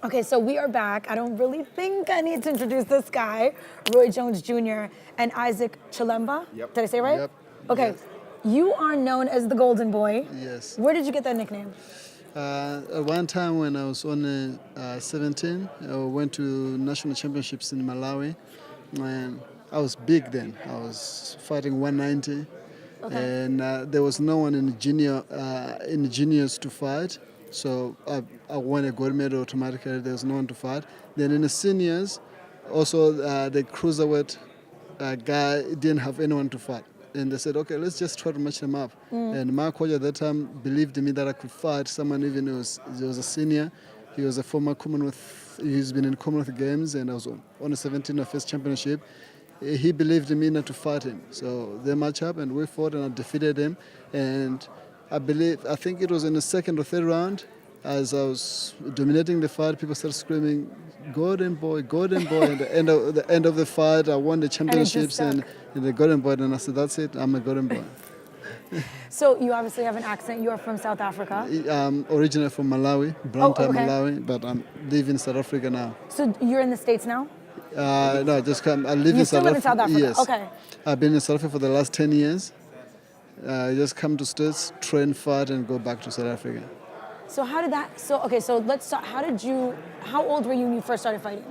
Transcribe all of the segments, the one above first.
Okay, so we are back. I don't really think I need to introduce this guy, Roy Jones Jr. and Isaac Chilemba. Yep. Did I say it right? Yep. Okay, Yes. you are known as the Golden Boy. Yes. Where did you get that nickname? At one time when I was only 17, I went to national championships in Malawi, and I was big then. I was fighting 190, and there was no one in the juniors to fight. So I won a gold medal automatically. There was no one to fight. Then in the seniors, also the cruiserweight guy didn't have anyone to fight. And they said, okay, let's just try to match them up. And my coach at that time believed in me that I could fight someone even who was a senior. He was a former Commonwealth, he's been in Commonwealth Games, and I was on the 17 of his championship. He believed in me not to fight him. So they matched up and we fought and I defeated him. And I think it was in the second or third round, as I was dominating the fight, people started screaming, "Golden Boy, Golden Boy!" And the end of the fight, I won the championships and the Golden Boy. And I said, "That's it, I'm a Golden Boy." So you obviously have an accent. You are from South Africa. I'm originally from Malawi, Blantyre, okay. Malawi, but I live in South Africa now. So you're in the States now? No, I just come. I live You in still live in South Africa? Yes. Okay. I've been in South Africa for the last 10 years. I just come to States, train, fight, and go back to South Africa. So how did that, so let's start, how old were you when you first started fighting?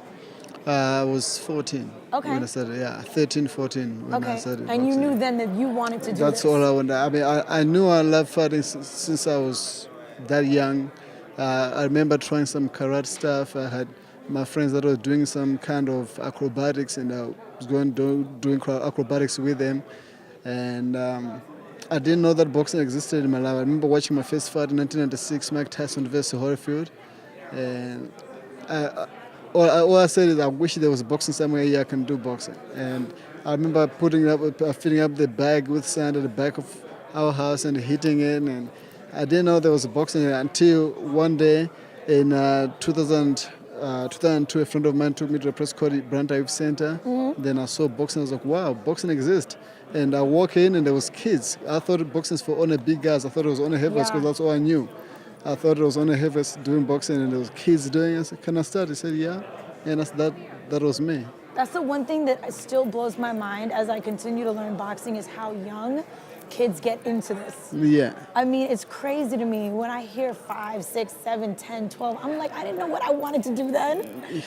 I was 14 Okay. when I started, 13, 14 when I Okay, started and you boxing. knew then that you wanted to do That's this. all I wanted. I mean, I knew I loved fighting since I was that young. I remember trying some karate stuff. I had my friends that were doing some kind of acrobatics, and I was going doing acrobatics with them. And I didn't know that boxing existed in my life. I remember watching my first fight in 1996, Mike Tyson versus Holyfield. And all I said is I wish there was boxing somewhere here I can do boxing. And I remember filling up the bag with sand at the back of our house and hitting it. And I didn't know there was boxing until one day in 2002, a friend of mine took me to a place called Blantyre Youth Center. Then I saw boxing. I was like, wow, boxing exists. And I walk in and there was kids. I thought boxing was for only big guys. I thought it was only heavyweights because that's all I knew. I thought it was only heavyweights doing boxing and there was kids doing it. I said, can I start? He said, yeah. And that was me. That's the one thing that still blows my mind as I continue to learn boxing is how young kids get into this. Yeah. I mean, it's crazy to me when I hear 5, 6, 7, 10, 12. I'm like, I didn't know what I wanted to do then.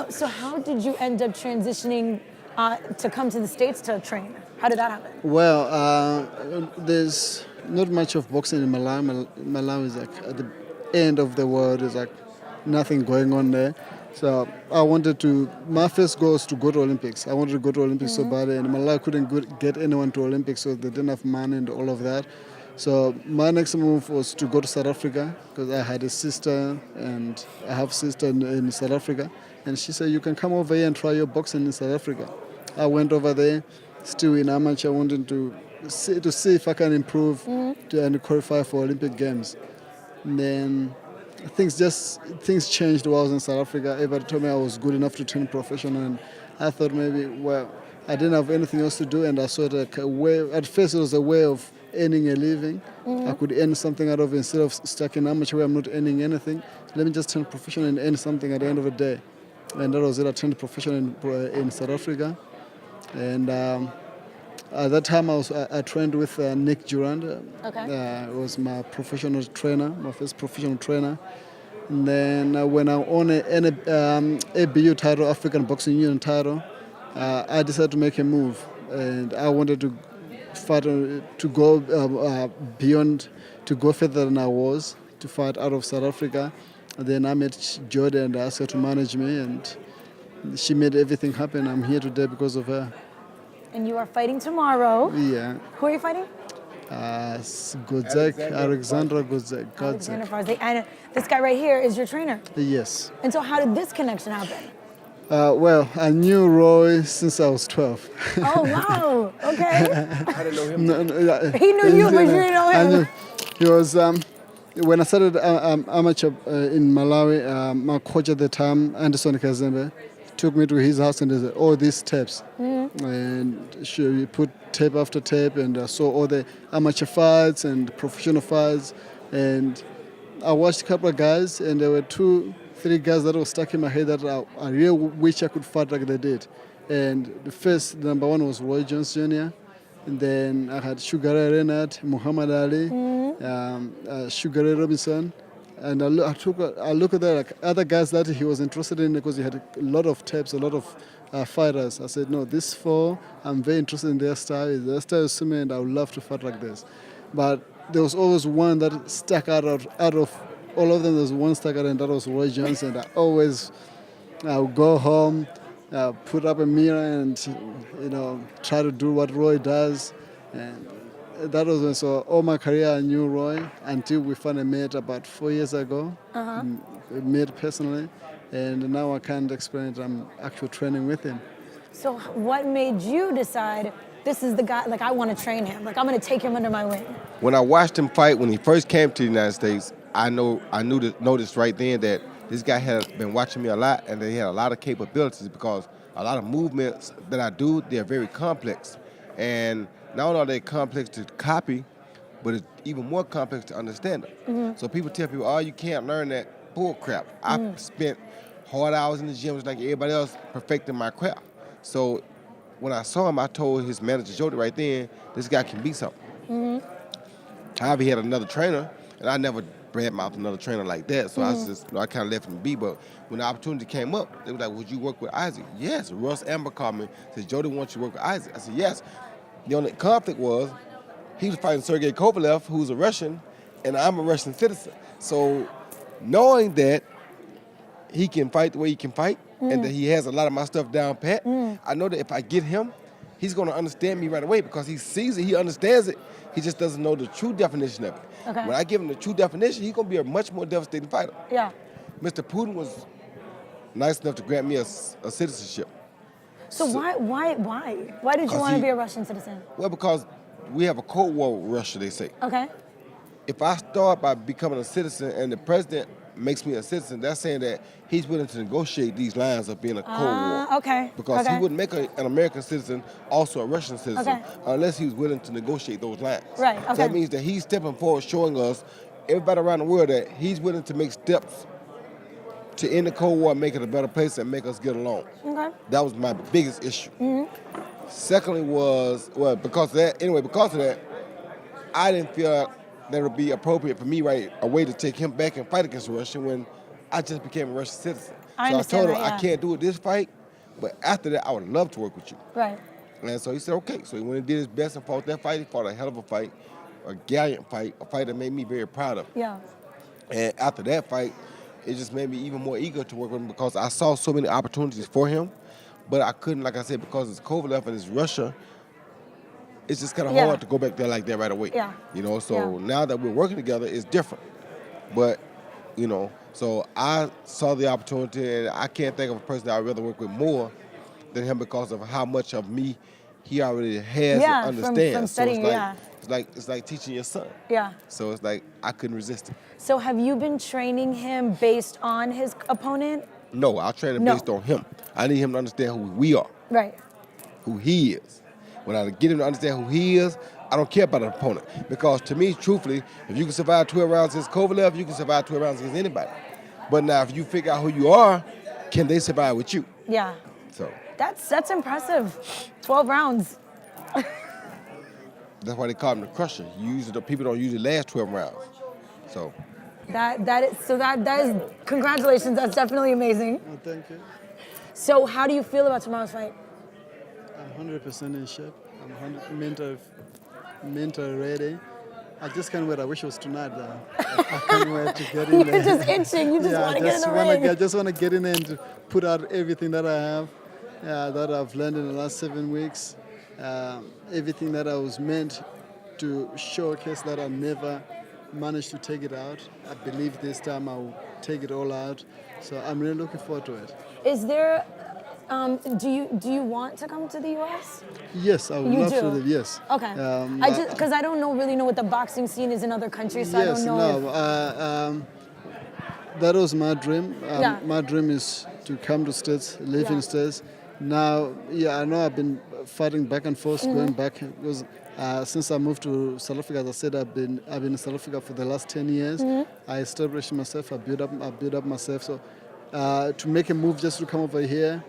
So how did you end up transitioning to come to the States to train? How did that happen? Well, there's not much of boxing in Malawi. Malawi is like at the end of the world. There's like nothing going on there. So my first goal was to go to Olympics. I wanted to go to Olympics so badly, and Malawi couldn't get anyone to Olympics, so they didn't have money and all of that. So my next move was to go to South Africa because I had a sister and I have a sister in South Africa. And she said, you can come over here and try your boxing in South Africa. I went over there, still in amateur, wanting to see if I can improve and qualify for Olympic Games. And then things changed while I was in South Africa. Everybody told me I was good enough to train professional, and I thought maybe, well, I didn't have anything else to do, and I saw it like a way. At first, it was a way of earning a living. I could earn something out of it instead of stuck in amateur where I'm not earning anything. Let me just turn professional and earn something at the end of the day. And that was it. I turned professional in South Africa, and at that time I trained with Nick Durand. Okay. It was my professional trainer, my first professional trainer. And then when I won an ABU title, African Boxing Union title, I decided to make a move, and I wanted to fight to go beyond, to go further than I was, to fight out of South Africa. And then I met Jodie and asked her to manage me, and she made everything happen. I'm here today because of her. And you are fighting tomorrow. Yeah. Who are you fighting? Alexandra Godzek. Alexander Farzad. And this guy right here is your trainer. Yes. And so how did this connection happen? Well, I knew Roy since I was 12. Oh, wow. Okay. I didn't know him. He knew you, but you didn't know I him. knew he was. When I started amateur in Malawi, my coach at the time, Anderson Kazembe, took me to his house and he said, all these tapes. And we put tape after tape, and I saw all the amateur fights and professional fights. And I watched a couple of guys, and there were 2 three guys that were stuck in my head that I really wish I could fight like they did. And the number one was Roy Jones Jr. And then I had Sugar Ray Leonard, Muhammad Ali, Sugar Ray Robinson. And I look at that, like other guys that he was interested in because he had a lot of tapes, a lot of fighters. I said, no, these four, I'm very interested in their style. Their style is similar and I would love to fight like this. But there was always one that stuck out of all of them. There was one stuck out and that was Roy Jones. And I would go home, put up a mirror and, try to do what Roy does. And that was when, so all my career I knew Roy until we finally met about 4 years ago. We met personally. And now I can't explain it. I'm actually training with him. So what made you decide this is the guy, like I want to train him, like I'm going to take him under my wing? When I watched him fight, when he first came to the United States, I noticed right then that this guy had been watching me a lot and that he had a lot of capabilities because a lot of movements that I do, they're very complex. And not only are they complex to copy, but it's even more complex to understand them. So people tell people, oh, you can't learn that bull crap. I spent hard hours in the gym just like everybody else perfecting my craft. So when I saw him, I told his manager, Jody, right then, this guy can be something. However, he had another trainer, and I never badmouthed another trainer like that, so I kind of left him be. But when the opportunity came up, they were like, would you work with Isaac? Yes. Russ Amber called me, said, Jody wants you to work with Isaac. I said, yes. The only conflict was he was fighting Sergey Kovalev, who's a Russian, and I'm a Russian citizen. So knowing that he can fight the way he can fight, and that he has a lot of my stuff down pat, I know that if I get him, he's going to understand me right away because he sees it, he understands it, he just doesn't know the true definition of it. Okay. When I give him the true definition, he's going to be a much more devastating fighter. Yeah. Mr. Putin was nice enough to grant me a citizenship. So why did you want to be a Russian citizen? Well, because we have a Cold War with Russia, they say. Okay. If I start by becoming a citizen and the president makes me a citizen, that's saying that he's willing to negotiate these lines of being a Cold War. Okay. Because he wouldn't make an American citizen also a Russian citizen unless he was willing to negotiate those lines. Right, okay. So that means that he's stepping forward, showing us, everybody around the world, that he's willing to make steps to end the Cold War, make it a better place, and make us get along. Okay. That was my biggest issue. Secondly was, because of that, I didn't feel that it would be appropriate for me right away to take him back and fight against Russia when I just became a Russian citizen. So I told him, I can't do it this fight, but after that, I would love to work with you. Right. And so he said, okay. So he went and did his best and fought that fight. He fought a hell of a fight, a gallant fight, a fight that made me very proud of him. Yeah. And after that fight, it just made me even more eager to work with him because I saw so many opportunities for him, but I couldn't, like I said, because it's Kovalev and it's Russia, it's just kind of hard to go back there like that right away. Yeah. So now that we're working together, it's different. But, so I saw the opportunity, and I can't think of a person that I'd rather work with more than him because of how much of me he already has and understands. From studying, It's like teaching your son. Yeah. So it's like I couldn't resist it. So have you been training him based on his opponent? No, I'll train him based on him. I need him to understand who we are. Right. Who he is. When I get him to understand who he is, I don't care about an opponent. Because to me, truthfully, if you can survive 12 rounds against Kovalev, you can survive 12 rounds against anybody. But now, if you figure out who you are, can they survive with you? Yeah. So that's impressive. 12 rounds. that's why they call him the crusher. People don't usually last 12 rounds. So that is congratulations. That's definitely amazing. Oh, thank you. So how do you feel about tomorrow's fight? I'm 100% in shape. I'm mentally ready. I just can't wait. I wish it was tonight, though. I can't wait to get in there. You're just itching. You just want to get in the ring. I just want to get in there and put out everything that I have, that I've learned in the last 7 weeks, everything that I was meant to showcase that I never managed to take it out. I believe this time I'll take it all out. So I'm really looking forward to it. Is there, do you want to come to the U.S.? Yes, I would love to. Yes. Okay. Because I don't really know what the boxing scene is in other countries, so yes, I don't know. That was my dream. My dream is to come to States, live in States. Now, I know I've been fighting back and forth, going back. Because since I moved to South Africa, as I said, I've been in South Africa for the last 10 years. I established myself. I built up myself. So To make a move just to come over here,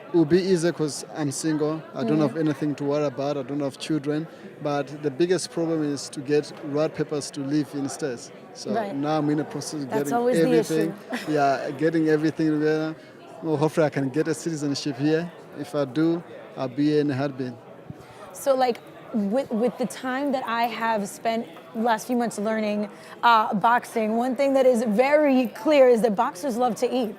it will be easier because I'm single. I don't have anything to worry about. I don't have children. But the biggest problem is to get right papers to live in States. So Right. now I'm in the process of That's getting always the everything. Yeah, getting everything together. Well, hopefully I can get a citizenship here. If I do, I'll be here in a heartbeat. So like with the time that I have spent the last few months learning boxing, one thing that is very clear is that boxers love to eat.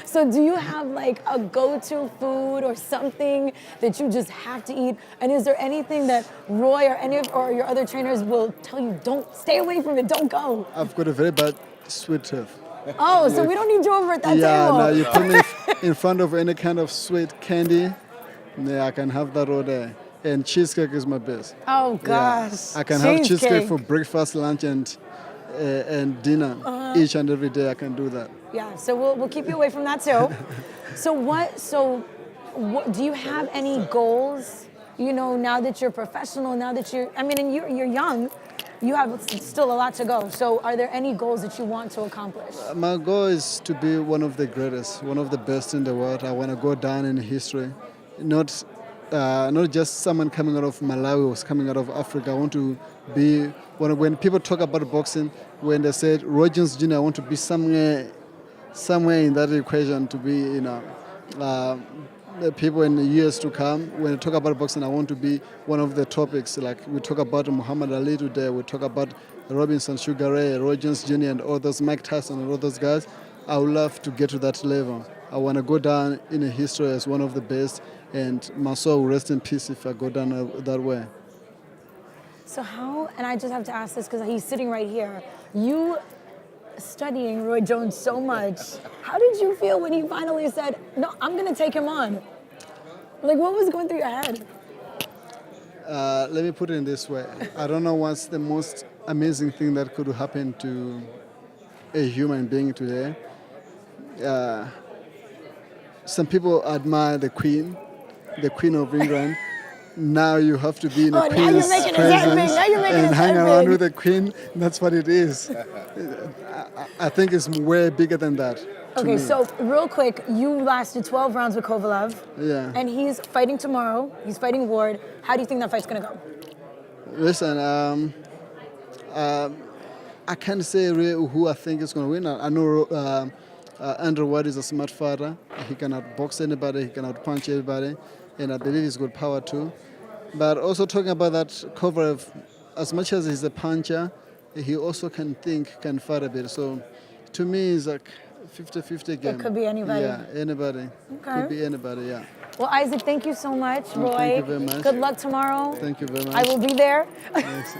So do you have like a go-to food or something that you just have to eat? And is there anything that Roy or any of or your other trainers will tell you, don't stay away from it, don't go? I've got a very bad sweet tooth. Oh, so we don't need you over at that Yeah, table. no, you put me in front of any kind of sweet candy, yeah, I can have that all day. And cheesecake is my best. Oh Yeah, gosh. I can have cheesecake for breakfast, lunch, and dinner. Each and every day I can do that. Yeah, so we'll keep you away from that too. So what do you have any goals? You know, now that you're professional, now that you're, I mean, and you're young, you have still a lot to go. So are there any goals that you want to accomplish? My goal is to be one of the greatest, one of the best in the world. I want to go down in history, not just someone coming out of Malawi or coming out of Africa. I want to be when people talk about boxing, when they said Roy Jones Jr., I want to be somewhere in that equation to be, the people in the years to come. When I talk about boxing, I want to be one of the topics. Like we talk about Muhammad Ali today, we talk about Robinson, Sugar Ray, Roy Jones Jr., and all those, Mike Tyson, and all those guys. I would love to get to that level. I want to go down in history as one of the best, and my soul will rest in peace if I go down that way. So how, and I just have to ask this because he's sitting right here, you studying Roy Jones so much, how did you feel when he finally said, no, I'm going to take him on? Like, what was going through your head? Let me put it in this way. I don't know what's the most amazing thing that could happen to a human being today. Some people admire the Queen of England. Now you have to be in a Oh, now you're Queen's making it that big. presence Now you're making and it hang that around big. with the Queen. That's what it is. I think it's way bigger than that. to Okay, me. so real quick, you lasted 12 rounds with Kovalev. Yeah. And he's fighting tomorrow. He's fighting Ward. How do you think that fight's going to go? Listen, I can't say really who I think is going to win. I know Andrew Ward is a smart fighter. He can outbox anybody. He can outpunch everybody. And I believe he's got power too. But also talking about that Kovalev, as much as he's a puncher, he also can fight a bit. So to me, it's like 50-50 game. It could be anybody. Yeah, anybody. Okay. Could be anybody, yeah. Well, Isaac, thank you so much. Roy, thank you very much. good luck tomorrow. Thank you very much. I will be there. Thanks.